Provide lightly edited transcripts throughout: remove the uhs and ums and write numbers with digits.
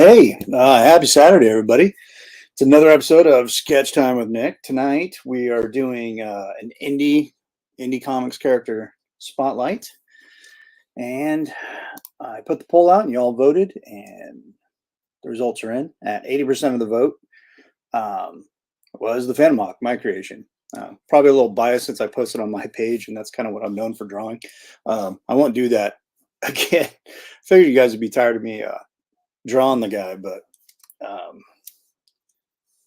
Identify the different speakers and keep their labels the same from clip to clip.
Speaker 1: Hey, happy Saturday, everybody. It's another episode of Sketch Time with Nick. Tonight we are doing an indie comics character spotlight, and I put the poll out, and you all voted, and the results are in. At 80% of the vote um, was the Phantom Hawk, my creation. Probably a little biased since I posted on my page, and that's kind of what I'm known for drawing. I won't do that again. Figured you guys would be tired of me drawing the guy, but um,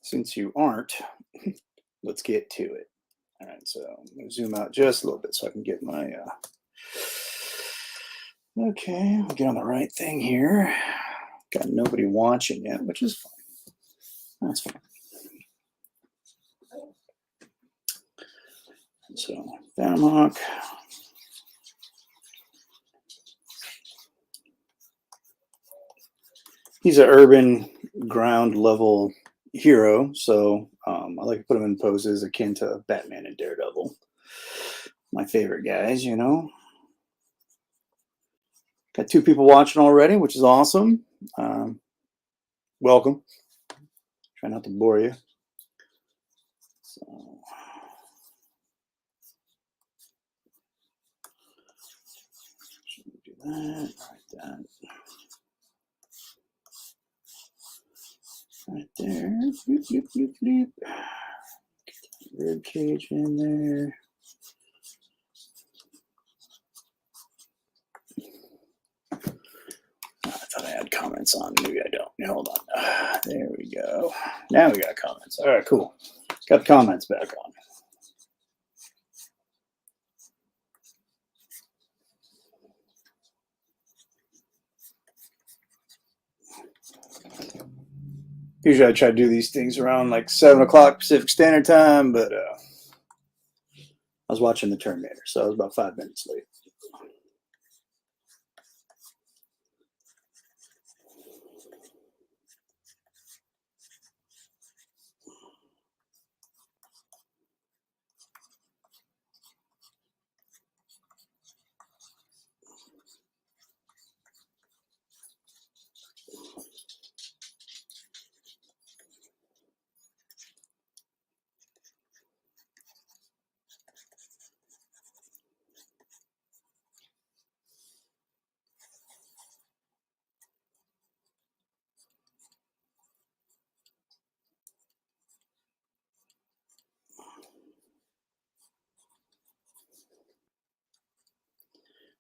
Speaker 1: since you aren't, let's get to it. All right, so I'm gonna zoom out just a little bit so I can get my, okay, I'll get on the right thing here. Got nobody watching yet, which is fine. That's fine. So, Phantom Hawk. He's an urban ground level hero, so I like to put him in poses akin to Batman and Daredevil. My favorite guys, you know. Got 2 people watching already, which is awesome. Welcome. Try not to bore you. So, do that, that. Right there. Bloop, bloop, bloop, bloop. Rib cage in there. I thought I had comments on. Maybe I don't. Hold on. There we go. Now we got comments. All right, cool. Got the comments back on. Usually I try to do these things around like 7 o'clock Pacific Standard Time, but I was watching the Terminator, so I was about 5 minutes late.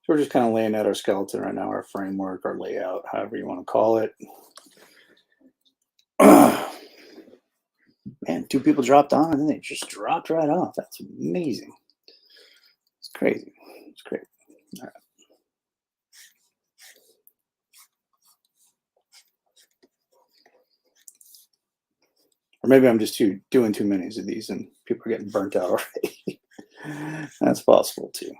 Speaker 1: So we're just kind of laying out our skeleton right now, our framework, our layout, however you want to call it. Man, 2 people dropped on and then they just dropped right off. That's amazing. It's crazy. It's great. All right. Or maybe I'm just doing too many of these and people are getting burnt out already. That's possible too.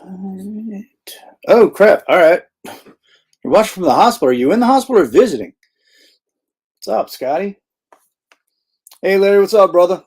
Speaker 1: Right. Oh crap! All right, you're watching from the hospital. Are you in the hospital or visiting? What's up, Scotty? Hey, Larry. What's up, brother?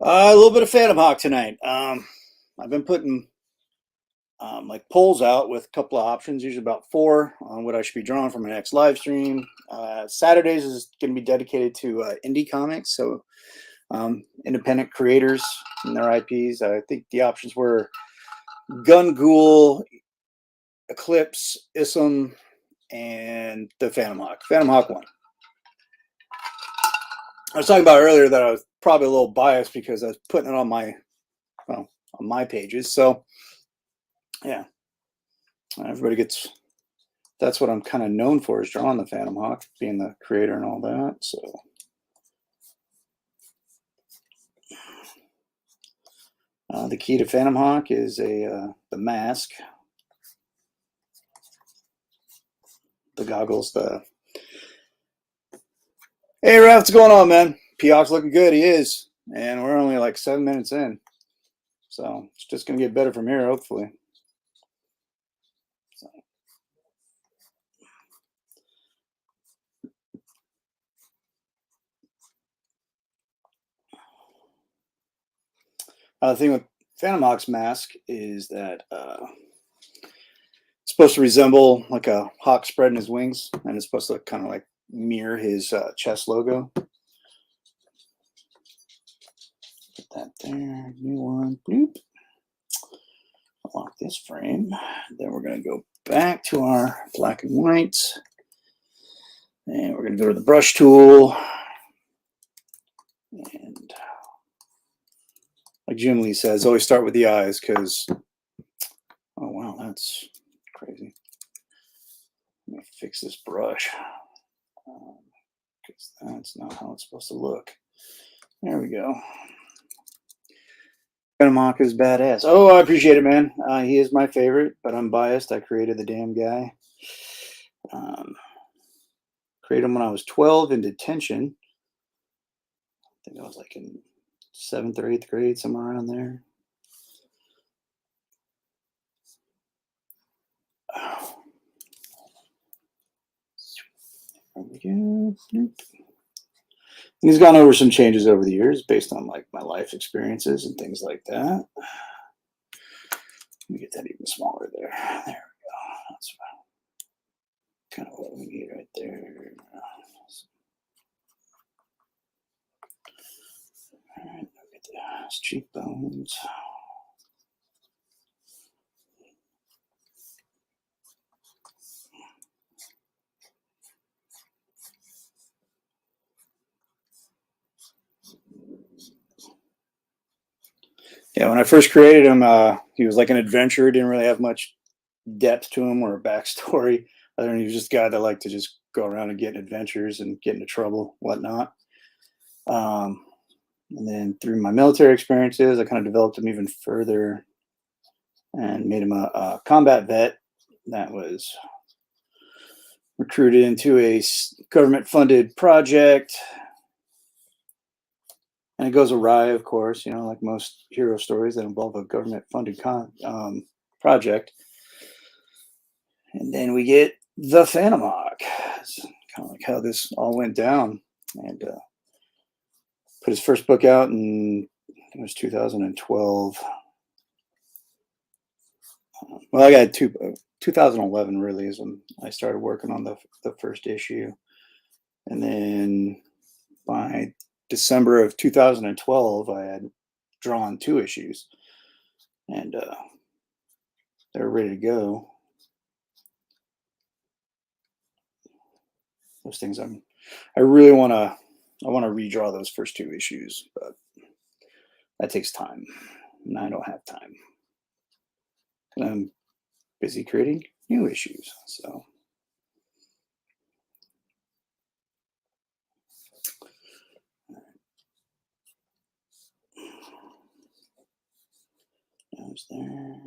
Speaker 1: A little bit of Phantom Hawk tonight. I've been putting like polls out with a couple of options, usually about 4 on what I should be drawing for my next live stream. Saturdays is going to be dedicated to indie comics, so independent creators and their IPs. I think the options were Gun Ghoul, Eclipse, Ism, and the Phantom Hawk. Phantom Hawk won. I was talking about earlier that I was probably a little biased because I was putting it on my, well, on my pages. So yeah, everybody gets, that's what I'm kind of known for, is drawing the Phantom Hawk, being the creator and all that. So the key to Phantom Hawk is the mask, the goggles, the... Hey, Ralph, what's going on, man? P-Hawk's looking good. He is. And we're only like 7 minutes in. So it's just going to get better from here, hopefully. So. The thing with Phantom Hawk's mask is that it's supposed to resemble like a hawk spreading his wings, and it's supposed to kind of like mirror his chest logo. Put that there, new one, bloop. Lock this frame. Then we're going to go back to our black and white, and we're going to go to the brush tool, and like Jim Lee says, always start with the eyes, because, oh wow, that's crazy. Let me fix this brush, because that's not how it's supposed to look. There we go. Phantom Hawk is badass. Oh, I appreciate it, man. He is my favorite, but I'm biased. I created the damn guy. Created him when I was 12 in detention. I think I was like in 7th or 8th grade, somewhere around there. There we go. He's gone over some changes over the years based on like my life experiences and things like that. Let me get that even smaller there. There we go. That's kind of what we need right there. All right, look at those cheekbones. Yeah, when I first created him, he was like an adventurer. Didn't really have much depth to him or a backstory. Other than he was just a guy that liked to just go around and get in adventures and get into trouble, whatnot. And then through my military experiences, I kind of developed him even further and made him a combat vet that was recruited into a government-funded project. And it goes awry, of course, you know, like most hero stories that involve a government-funded project. And then we get the Phantom Hawk. It's kind of like how this all went down. And put his first book out in, I think it was 2012. Well, I got 2011 really is when I started working on the first issue. And then by December of 2012, I had drawn 2 issues, and they're ready to go. Those things I really want to redraw those first 2 issues, but that takes time, and I don't have time. And I'm busy creating new issues, so. There's there.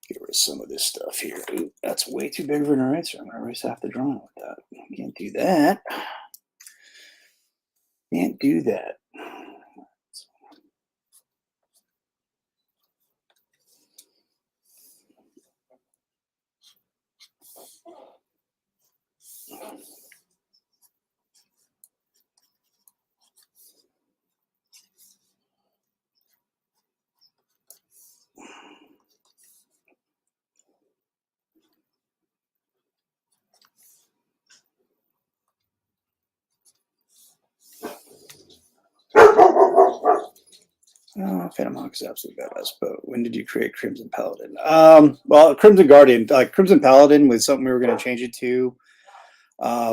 Speaker 1: Get rid of some of this stuff here. Ooh, that's way too big of an eraser. I'm going to erase half the drawing with that. Can't do that. Can't do that. Phantom Hawk is absolutely badass, but when did you create Crimson Paladin? Well, Crimson Guardian, like Crimson Paladin was something we were going to change it to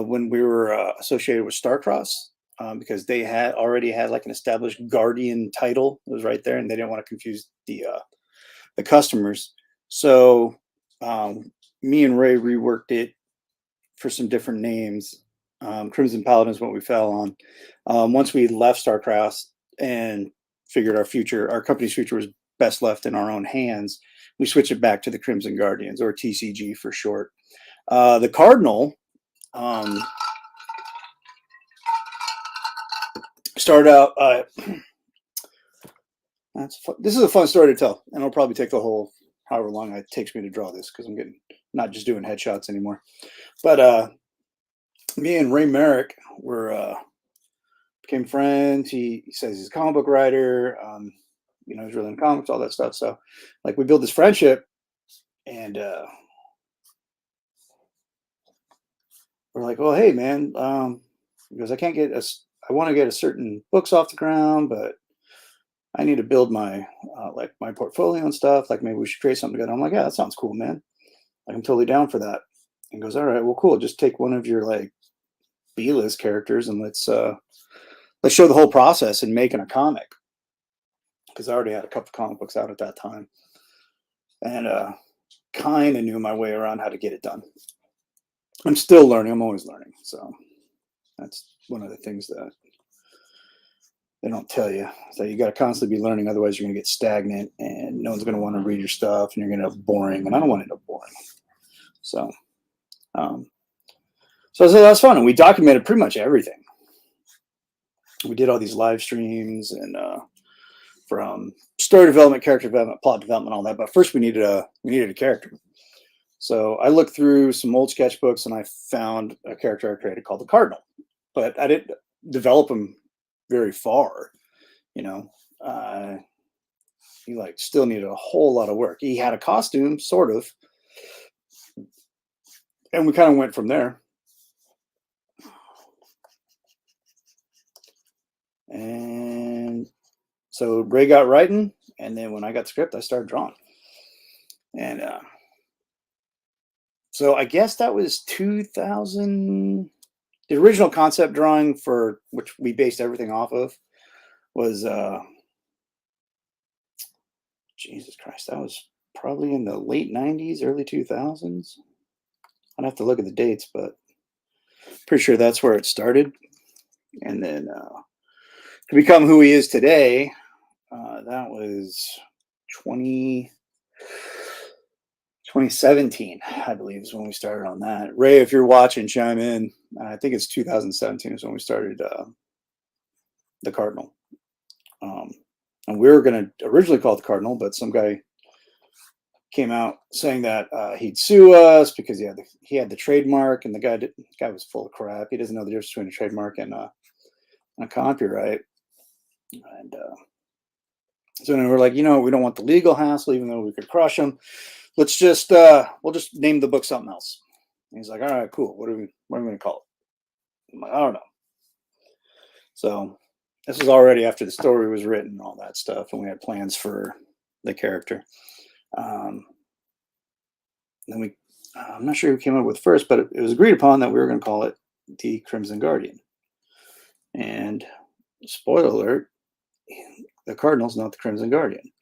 Speaker 1: when we were associated with Starcross, because they had already had like an established Guardian title. It was right there, and they didn't want to confuse the customers. So me and Ray reworked it for some different names. Crimson Paladin is what we fell on. Once we left Starcross and figured our company's future was best left in our own hands, we switched it back to the Crimson Guardians, or TCG for short. The Cardinal started out. This is a fun story to tell, and it'll probably take the whole however long it takes me to draw this, because I'm not just doing headshots anymore. But me and Ray Merrick became friends. He says he's a comic book writer. He's really into comics, all that stuff. So, like, we built this friendship, and we're like, "Well, hey, man," because I want to get a certain books off the ground, but I need to build my my portfolio and stuff. Like, maybe we should create something together. I'm like, "Yeah, that sounds cool, man. Like, I'm totally down for that." And goes, "All right, well, cool. Just take one of your like B-list characters and let's show the whole process in making a comic." Because I already had a couple of comic books out at that time, and kind of knew my way around how to get it done. I'm still learning. I'm always learning. So that's one of the things that they don't tell you. So you got to constantly be learning. Otherwise, you're going to get stagnant, and no one's going to want to read your stuff, and you're going to end up boring. And I don't want to end up boring. So, so that's fun. And we documented pretty much everything. We did all these live streams and from story development, character development, plot development, all that. But first, we needed a character. So I looked through some old sketchbooks, and I found a character I created called the Cardinal. But I didn't develop him very far. He still needed a whole lot of work. He had a costume, sort of, and we kind of went from there. And so Ray got writing, and then when I got the script, I started drawing. And so I guess that was 2000. The original concept drawing, for which we based everything off of, was Jesus Christ, that was probably in the late 90s, early 2000s. I'd have to look at the dates, but pretty sure that's where it started. And then to become who he is today, that was 2017, I believe, is when we started on that. Ray, if you're watching, chime in. I think it's 2017 is when we started the Cardinal. And we were going to originally call it the Cardinal, but some guy came out saying that he'd sue us because he had the trademark, and the guy was full of crap. He doesn't know the difference between a trademark and a copyright. And so then we're like, we don't want the legal hassle, even though we could crush them. Let's just we'll just name the book something else. And he's like, all right, cool. What are we going to call it? I'm like, I don't know. So this was already after the story was written and all that stuff, and we had plans for the character. Then I'm not sure who came up with first, but it was agreed upon that we were going to call it the Crimson Guardian. And spoiler alert, the Cardinal's not the Crimson Guardian.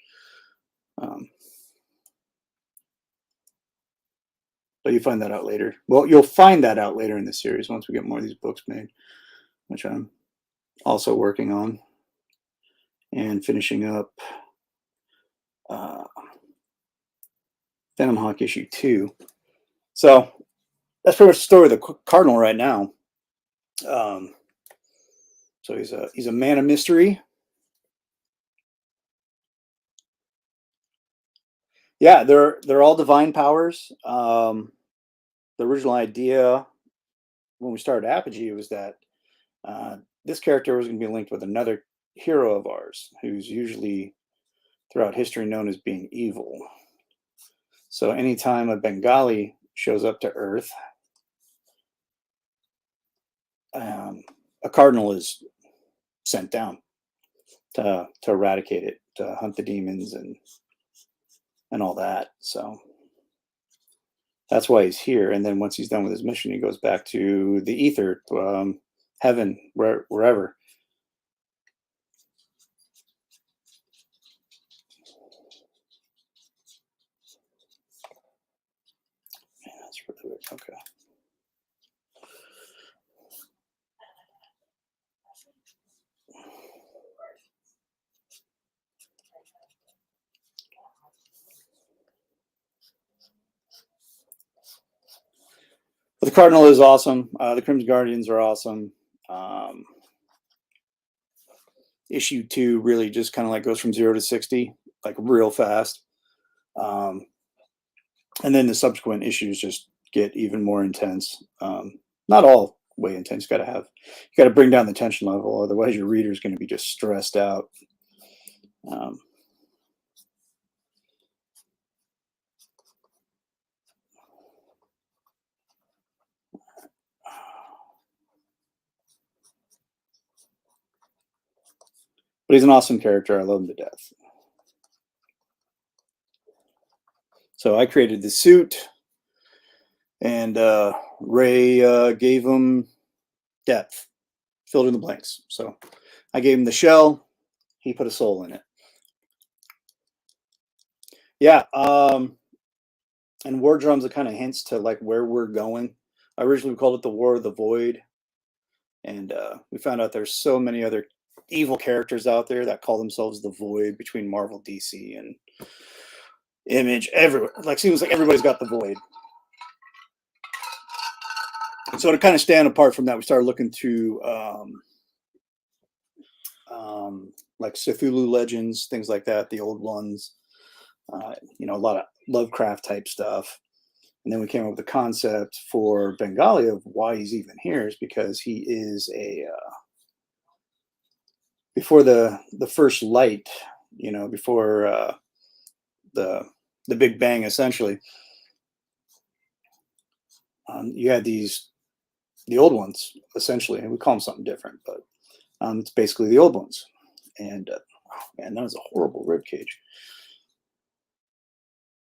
Speaker 1: But you find that out later. Well, you'll find that out later in the series once we get more of these books made, which I'm also working on and finishing up Phantom Hawk issue 2. So that's pretty much the story of the Cardinal right now. So he's a man of mystery. Yeah, they're all divine powers. The original idea when we started Apogee was that this character was going to be linked with another hero of ours, who's usually throughout history known as being evil. So anytime a Bengali shows up to Earth, a cardinal is sent down to eradicate it, to hunt the demons and all that. So that's why he's here. And then once he's done with his mission, he goes back to the ether, heaven, wherever. Man, that's really weird. Okay. But the Cardinal is awesome. The Crimson Guardians are awesome. Issue 2 really just kind of like goes from 0 to 60, like real fast. And then the subsequent issues just get even more intense. Not all way intense. You got to bring down the tension level, otherwise your reader is going to be just stressed out. But he's an awesome character. I love him to death. So I created the suit, and Ray gave him depth, filled in the blanks. So I gave him the shell. He put a soul in it. Yeah. And War Drums, it kind of hints to like where we're going. Originally we called it the War of the Void. And we found out there's so many other evil characters out there that call themselves the Void between Marvel, DC, and Image. Everywhere. Like seems like everybody's got the Void. So to kind of stand apart from that, we started looking to like Cthulhu legends, things like that, the old ones. A lot of Lovecraft type stuff. And then we came up with the concept for Bengali of why he's even here is because he is before the first light, before the Big Bang, essentially. You had the old ones, essentially, and we call them something different, but it's basically the old ones. And man, that was a horrible rib cage.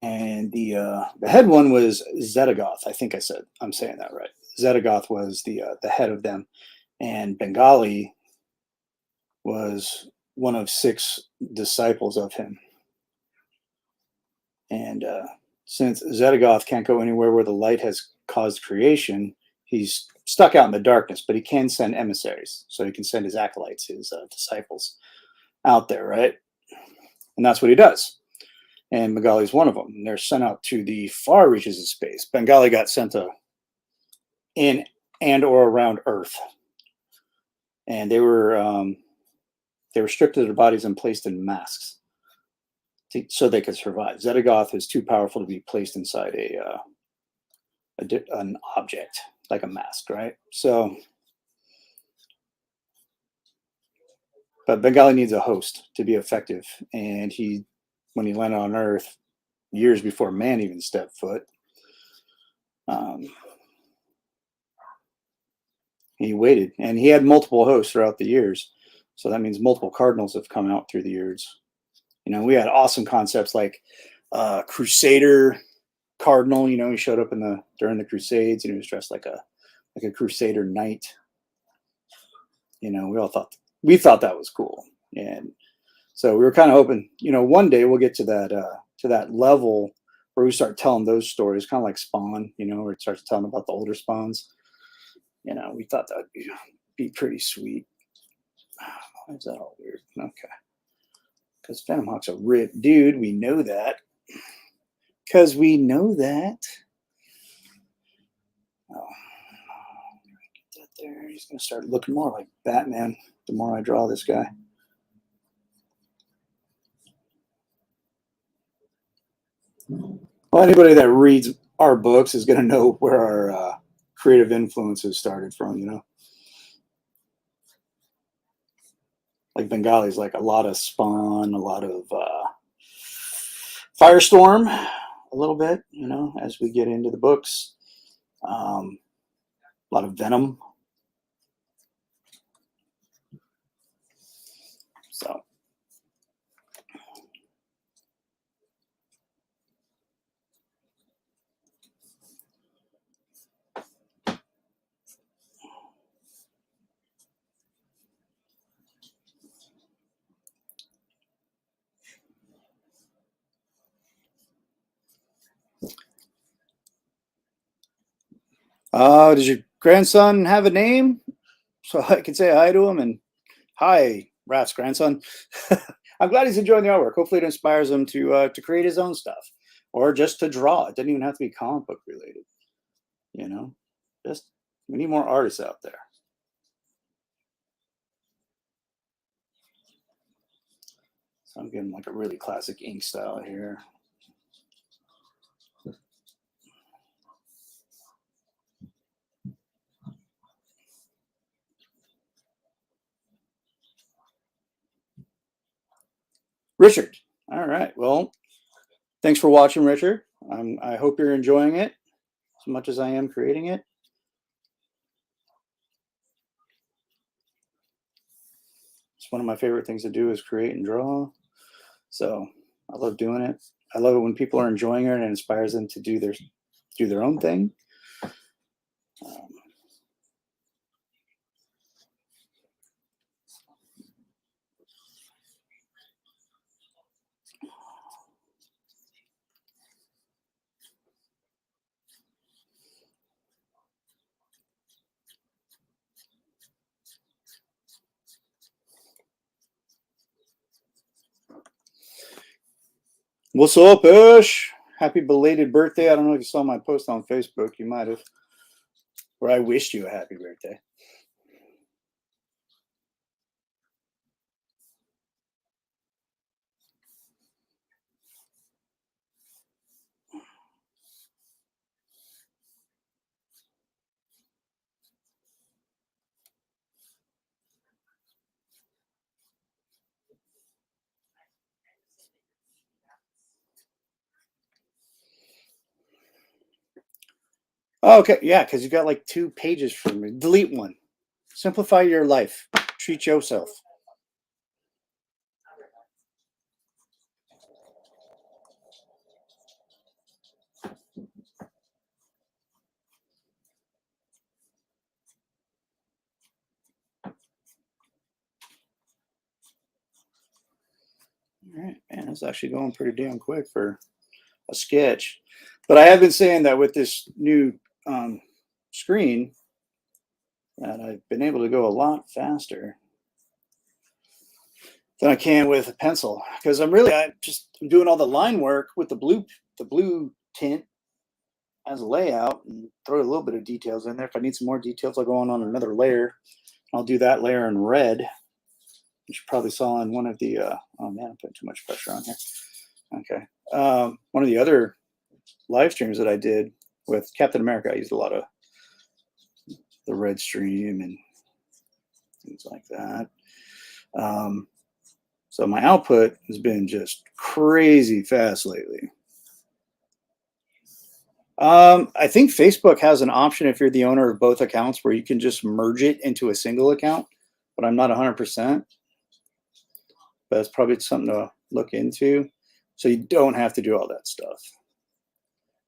Speaker 1: And the head one was Zedagoth. I think I'm saying that right. Zedagoth was the head of them, and Bengali was one of 6 disciples of him. And since Zedagoth can't go anywhere where the light has caused creation, he's stuck out in the darkness, but he can send emissaries. So he can send his acolytes, his disciples out there, right? And that's what he does. And Bengali is one of them. And they're sent out to the far reaches of space. Bengali got sent in and or around Earth. And they were stripped of their bodies and placed in masks so they could survive. Zedagoth is too powerful to be placed inside an object like a mask, right? So, but Bengali needs a host to be effective, and when he landed on Earth, years before man even stepped foot, he waited, and he had multiple hosts throughout the years. So that means multiple cardinals have come out through the years. We had awesome concepts like Crusader Cardinal. He showed up during the Crusades, and he was dressed like a Crusader knight. We thought that was cool, and so we were kind of hoping, one day we'll get to that level where we start telling those stories, kind of like Spawn, where it starts telling about the older Spawns. We thought that would be pretty sweet. Why is that all weird? Okay. Because Venomhawk's a ripped dude. We know that. Because we know that. Oh, get that there. He's going to start looking more like Batman the more I draw this guy. Well, anybody that reads our books is going to know where our creative influences started from, you know. Like Bengali's like a lot of Spawn, a lot of Firestorm, a little bit, you know, as we get into the books. A lot of Venom. So. Does your grandson have a name? So I can say hi to him and hi, Raph's grandson. I'm glad he's enjoying the artwork. Hopefully it inspires him to create his own stuff or just to draw. It doesn't even have to be comic book related. You know, just we need more artists out there. So I'm getting like a really classic ink style here. Richard. All right. Well, thanks for watching, Richard. I hope you're enjoying it as much as I am creating it. It's one of my favorite things to do is create and draw. So I love doing it. I love it when people are enjoying it and it inspires them to do their own thing. What's up, Ish? Happy belated birthday. I don't know if you saw my post on Facebook. You might have. Where I wished you a happy birthday. Oh, okay, yeah, because you got like 2 pages from me. Delete one. Simplify your life. Treat yourself. All right, man, it's actually going pretty damn quick for a sketch. But I have been saying that with this new screen, that I've been able to go a lot faster than I can with a pencil because I'm doing all the line work with the blue tint as a layout and throw a little bit of details in there. If I need some more details, I'll go on another layer. I'll do that layer in red, which you probably saw in one of the. Oh man, I'm putting too much pressure on here. Okay, one of the other live streams that I did with Captain America, I used a lot of the red stream and things like that. So my output has been just crazy fast lately. I think Facebook has an option if you're the owner of both accounts where you can just merge it into a single account, but I'm not 100%. But that's probably something to look into. So you don't have to do all that stuff.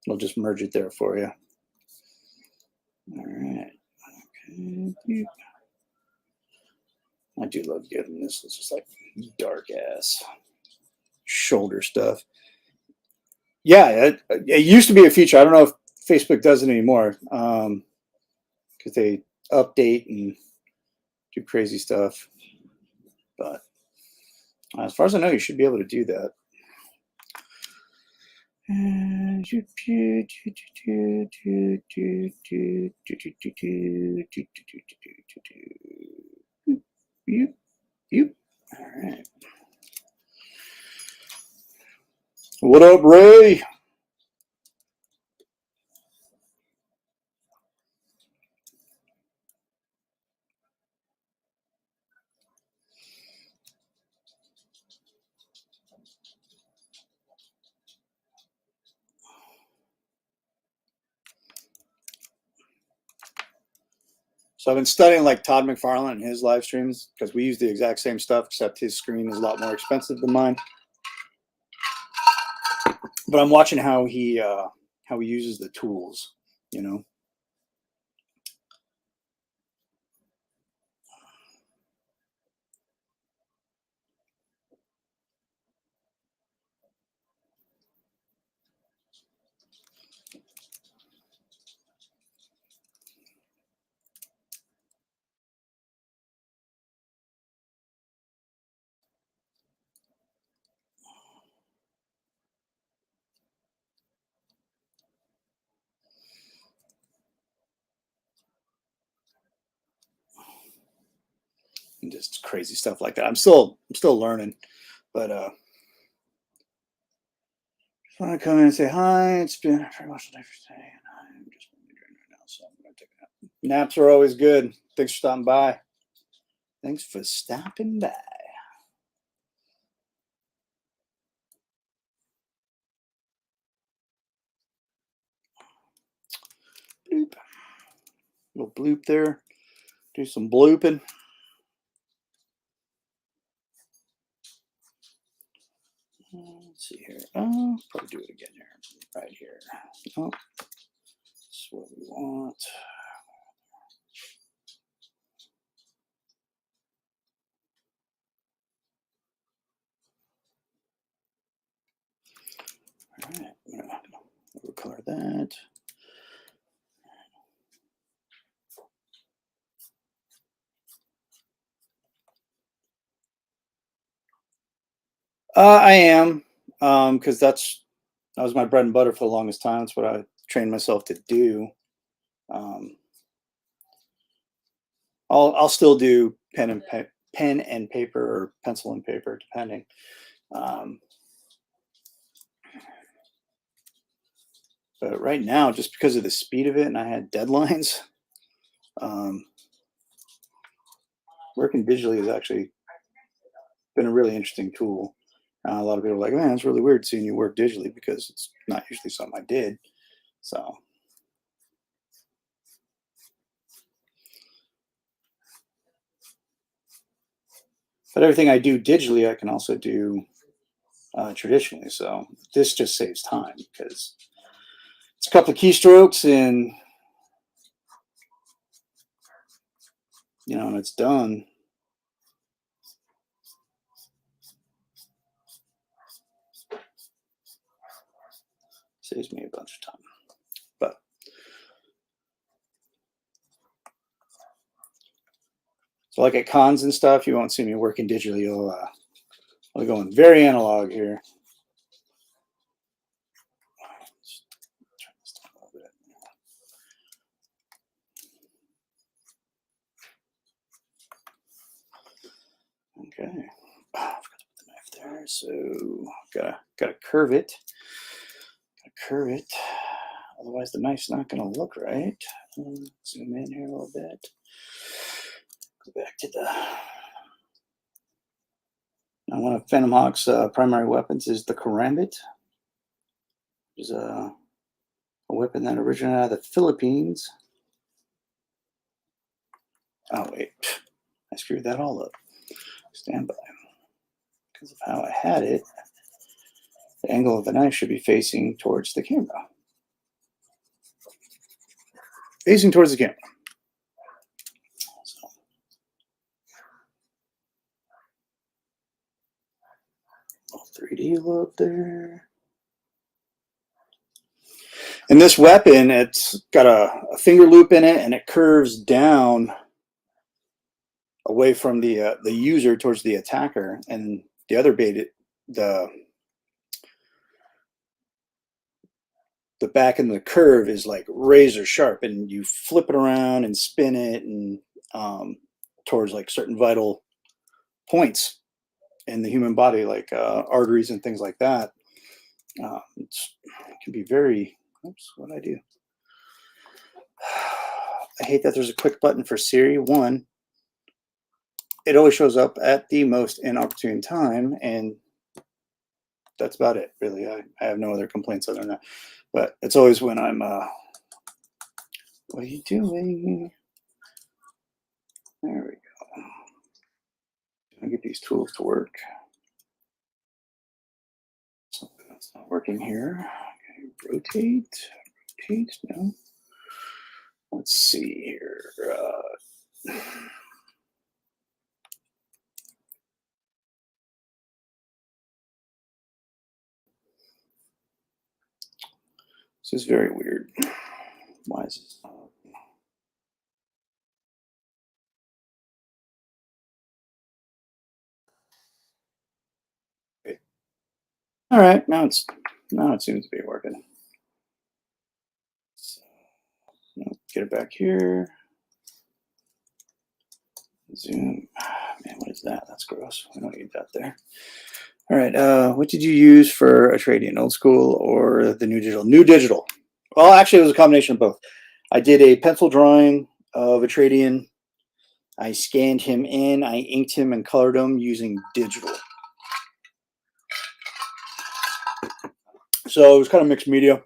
Speaker 1: It'll just merge it there for you. All right. Okay. I do love giving this. It's just like dark ass shoulder stuff. Yeah, it used to be a feature. I don't know if Facebook does it anymore because they update and do crazy stuff. But as far as I know, you should be able to do that. All right. What up, Ray? So I've been studying like Todd McFarlane and his live streams because we use the exact same stuff, except his screen is a lot more expensive than mine. But I'm watching how he uses the tools, you know. And just crazy stuff like that. I'm still learning, but I want to come in and say hi. It's been very much a day for today, and I'm just right now, so I'm gonna take a nap. Naps are always good. Thanks for stopping by. Thanks for stopping by. Bloop. Little bloop there. Do some blooping. Let's see here. Probably do it again here. Right here. Oh, that's what we want. All right. I'm gonna overcolor that. I am, because that was my bread and butter for the longest time. That's what I trained myself to do. I'll still do pen and paper or pencil and paper, depending. But right now, just because of the speed of it, and I had deadlines, working digitally has actually been a really interesting tool. A lot of people are like, man, it's really weird seeing you work digitally because it's not usually something I did. So, but everything I do digitally, I can also do traditionally. So this just saves time because it's a couple of keystrokes and and it's done. Saves me a bunch of time. But so like at cons and stuff, you won't see me working digitally. I'll go in very analog here. Let's turn this down a little bit. Okay. I forgot to put the knife there. So gotta curve it. Gotta curve it. Otherwise the knife's not gonna look right. Zoom in here a little bit. Go back to the. Now, one of Phantom Hawk's primary weapons is the karambit. Which is a weapon that originated out of the Philippines. Oh wait, I screwed that all up. Stand by. Because of how I had it, the angle of the knife should be facing towards the camera. Facing towards the camera. So, little 3D look there. And this weapon, it's got a finger loop in it, and it curves down away from the user towards the attacker. And the other bait, the the back and the curve is like razor sharp, and you flip it around and spin it and towards like certain vital points in the human body, like arteries and things like that. It can be very. Oops, what did I do? I hate that there's a quick button for Siri. One, it always shows up at the most inopportune time, and that's about it, really. I have no other complaints other than that. But it's always when I'm, what are you doing? There we go. I get these tools to work. Something that's not working here. Okay, rotate, no. Let's see here. This is very weird. Why is this not? Okay. All right, now it seems to be working. So, get it back here. Zoom. Man, what is that? That's gross. We don't need that there. All right. What did you use for Atreidian? Old school or the new digital? New digital. Well, actually, it was a combination of both. I did a pencil drawing of Atreidian. I scanned him in. I inked him and colored him using digital. So it was kind of mixed media.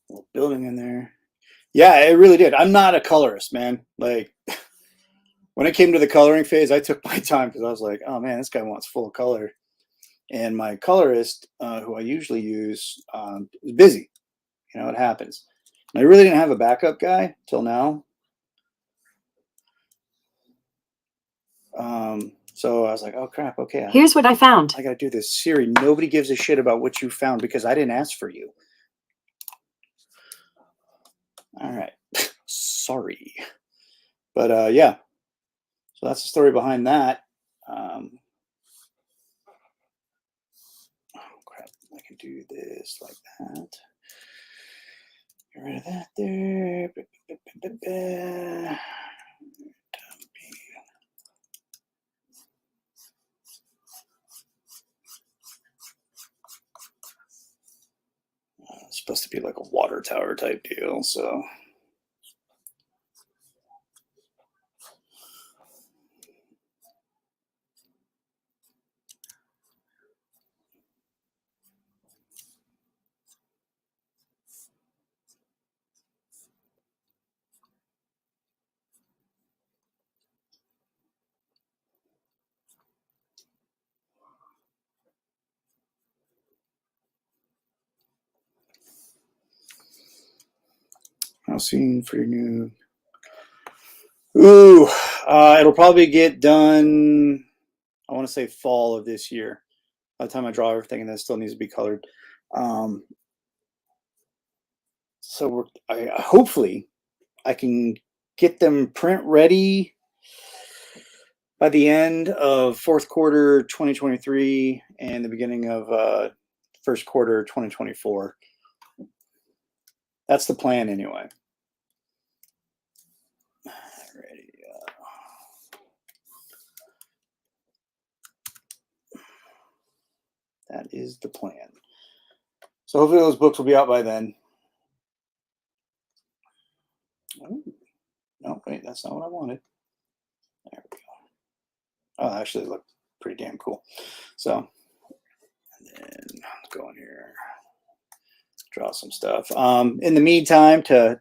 Speaker 1: Little building in there. Yeah, it really did. I'm not a colorist, man. Like when it came to the coloring phase, I took my time because I was like, oh man, this guy wants full color. And my colorist, who I usually use, is busy. You know, it happens. And I really didn't have a backup guy till now. So I was like, oh crap, okay.
Speaker 2: Here's what I found.
Speaker 1: I got to do this. Siri, nobody gives a shit about what you found because I didn't ask for you. All right. Sorry. But yeah. So that's the story behind that. Oh crap. I can do this like that. Get rid of that there. It's supposed to be like a water tower type deal, so. I'll see for your new. Ooh, it'll probably get done. I want to say fall of this year. By the time I draw everything, and that still needs to be colored. So hopefully I can get them print ready by the end of fourth quarter 2023 and the beginning of first quarter 2024. That's the plan anyway. Alrighty. That is the plan. So hopefully those books will be out by then. Oh, no, wait, that's not what I wanted. There we go. Oh, actually, it looked pretty damn cool. So, and then let's go in here, draw some stuff. In the meantime, to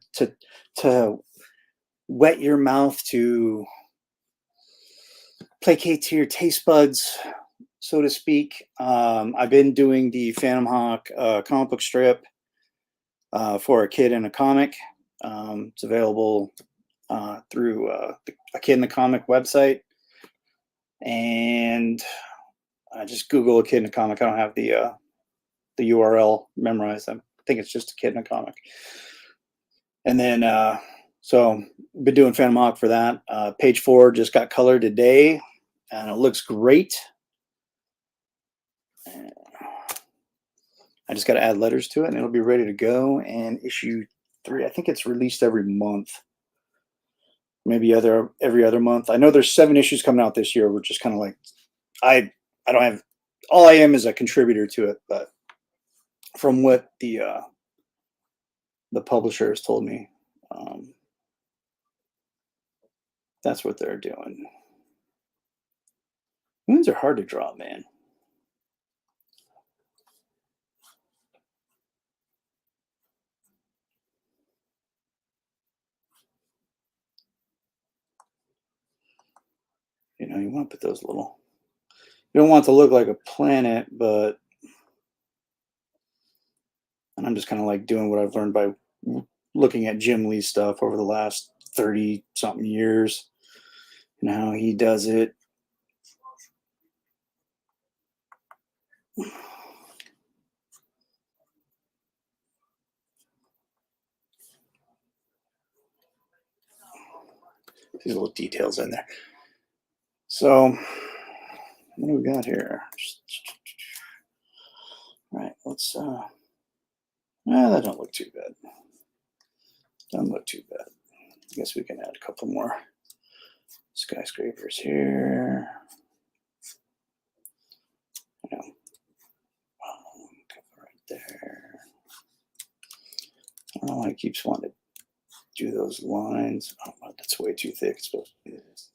Speaker 1: wet your mouth, to placate to your taste buds, so to speak. I've been doing the Phantom Hawk comic book strip for a kid in a comic. It's available through a Kid in the Comic website, and I just Google a Kid in a Comic. I don't have the URL memorized. I think it's just a Kid in a Comic. And then so been doing Phantom Hawk for that. Page 4 just got colored today, and it looks great. I just got to add letters to it, and it'll be ready to go. And issue 3, I think it's released every month, maybe every other month. I know there's 7 issues coming out this year, which is kind of like I don't have, all I am is a contributor to it, but from what the publisher has told me, that's what they're doing. Moons are hard to draw, man. You know, you want to put those little, you don't want it to look like a planet, but, and I'm just kind of like doing what I've learned by looking at Jim Lee stuff over the last 30 something years and how he does it. These little details in there. So what do we got here? All right, let's that don't look too bad. Doesn't look too bad. I guess we can add a couple more skyscrapers here. You know, right there. I don't know why it keeps wanting to do those lines. Oh, that's way too thick. It's supposed to be this.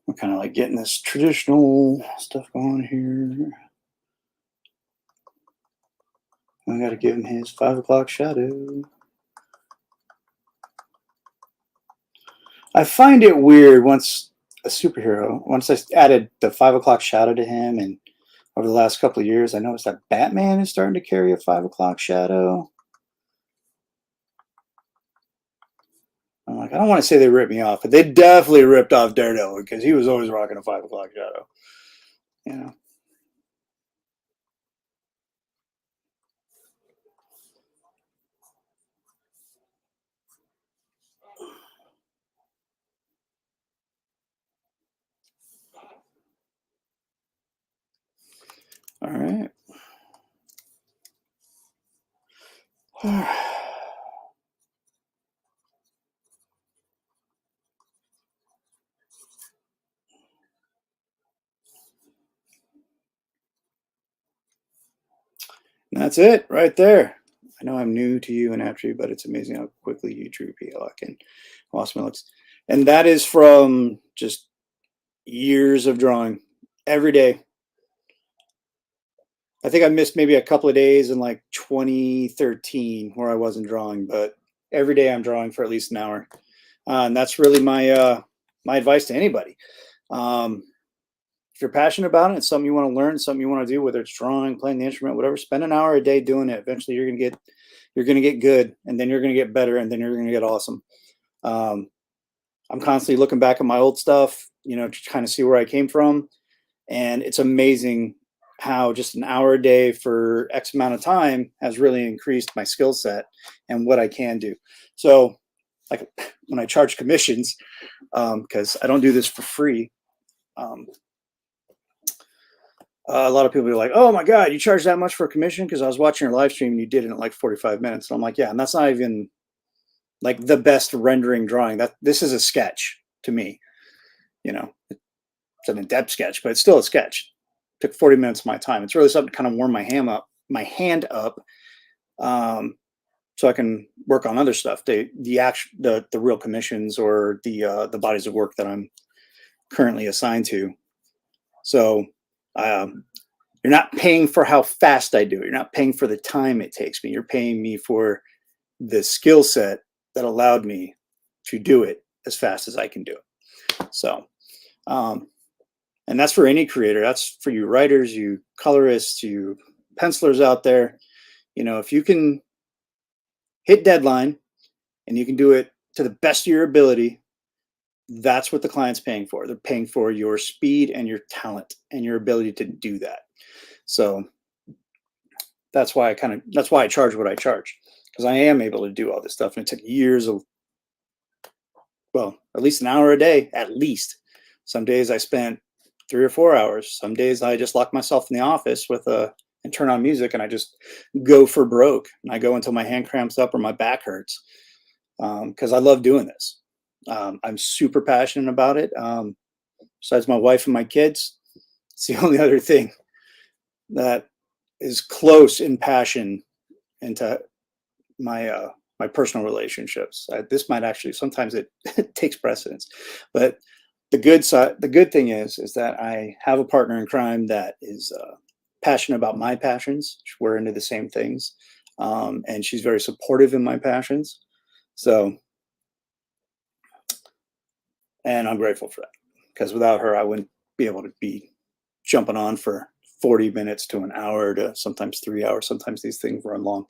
Speaker 1: We're kind of like getting this traditional stuff going here. I got to give him his 5 o'clock shadow. I find it weird once a superhero, once I added the 5 o'clock shadow to him, and over the last couple of years, I noticed that Batman is starting to carry a 5 o'clock shadow. I'm like, I don't want to say they ripped me off, but they definitely ripped off Daredevil because he was always rocking a 5 o'clock shadow. You know. All right. That's it right there. I know I'm new to you and after you, but it's amazing how quickly you drew P-Lock and awesome it looks. And that is from just years of drawing every day. I think I missed maybe a couple of days in like 2013 where I wasn't drawing, but every day I'm drawing for at least an hour. And that's really my my advice to anybody. If you're passionate about it, it's something you want to learn, something you want to do, whether it's drawing, playing the instrument, whatever, spend an hour a day doing it. Eventually you're gonna get good, and then you're gonna get better, and then you're gonna get awesome. I'm constantly looking back at my old stuff, you know, to kind of see where I came from. And it's amazing how just an hour a day for X amount of time has really increased my skill set and what I can do. So like when I charge commissions, because I don't do this for free, a lot of people are like, "Oh my God, you charge that much for a commission?" Because I was watching your live stream and you did it in like 45 minutes. And I'm like, yeah, and that's not even like the best rendering drawing. That this is a sketch to me. it's an in-depth sketch, but it's still a sketch. It took 40 minutes of my time. It's really something to kind of warm my hand up, so I can work on other stuff. The real commissions or the bodies of work that I'm currently assigned to. So you're not paying for how fast I do it. You're not paying for the time it takes me. You're paying me for the skill set that allowed me to do it as fast as I can do it. So, and that's for any creator. That's for you writers, you colorists, you pencilers out there. If you can hit deadline and you can do it to the best of your ability, that's what the client's paying for. They're paying for your speed and your talent and your ability to do that. So that's why I charge what I charge, because I am able to do all this stuff. And it took years of, well, at least an hour a day, at least. Some days I spent 3 or 4 hours. Some days I just lock myself in the office and turn on music, and I just go for broke. And I go until my hand cramps up or my back hurts, because I love doing this. I'm super passionate about it. Besides my wife and my kids, it's the only other thing that is close in passion into my my personal relationships. This might actually, sometimes it takes precedence, but the good thing is that I have a partner in crime that is passionate about my passions. We're into the same things, and she's very supportive in my passions. So, and I'm grateful for that, because without her, I wouldn't be able to be jumping on for 40 minutes to an hour to sometimes 3 hours. Sometimes these things run long.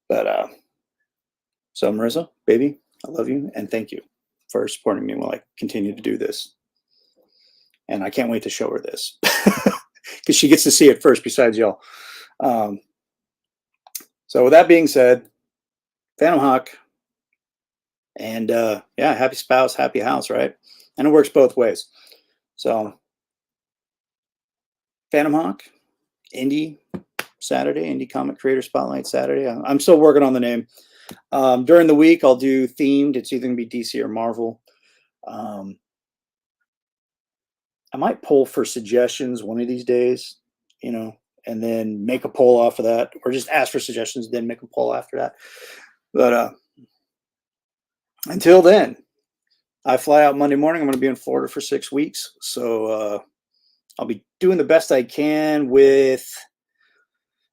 Speaker 1: But so Marissa, baby, I love you, and thank you for supporting me while I continue to do this. And I can't wait to show her this, because she gets to see it first besides y'all. So with that being said, Phantom Hawk, and yeah, happy spouse, happy house, right? And it works both ways. So Phantom Hawk, Indie Saturday, Indie Comic Creator Spotlight Saturday. I'm still working on the name. During the week, I'll do themed. It's either going to be DC or Marvel. I might poll for suggestions one of these days, and then make a poll off of that, or just ask for suggestions, then make a poll after that. But until then, I fly out Monday morning. I'm going to be in Florida for 6 weeks. So I'll be doing the best I can with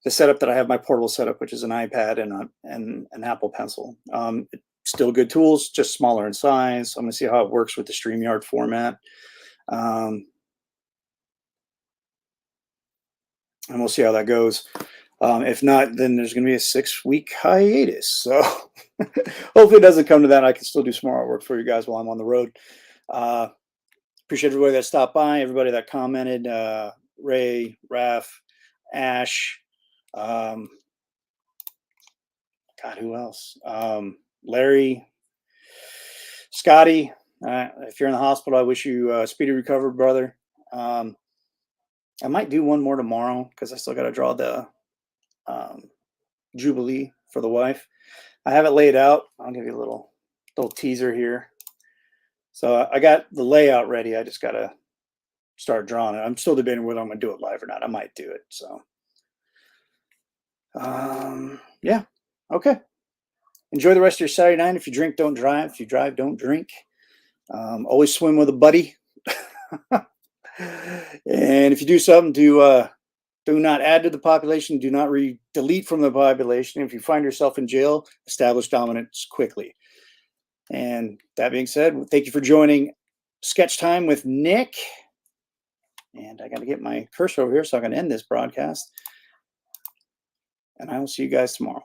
Speaker 1: the setup that I have, my portable setup, which is an iPad and an Apple Pencil. Still good tools, just smaller in size. I'm going to see how it works with the StreamYard format. And we'll see how that goes. If not, then there's going to be a 6-week hiatus. So hopefully it doesn't come to that. I can still do some more artwork for you guys while I'm on the road. Appreciate everybody that stopped by, everybody that commented, Ray, Raph, Ash, God, who else? Larry, Scotty. If you're in the hospital, I wish you a speedy recovery, brother. I might do one more tomorrow, because I still got to draw the Jubilee for the wife. I have it laid out. I'll give you a little teaser here. So I got the layout ready. I just got to start drawing it. I'm still debating whether I'm going to do it live or not. I might do it. So, yeah. Okay. Enjoy the rest of your Saturday night. If you drink, don't drive. If you drive, don't drink. Always swim with a buddy. And if you do something, do not add to the population. Do not delete from the population. If you find yourself in jail, establish dominance quickly. And that being said, thank you for joining Sketch Time with Nick. And I got to get my cursor over here so I can end this broadcast. And I will see you guys tomorrow.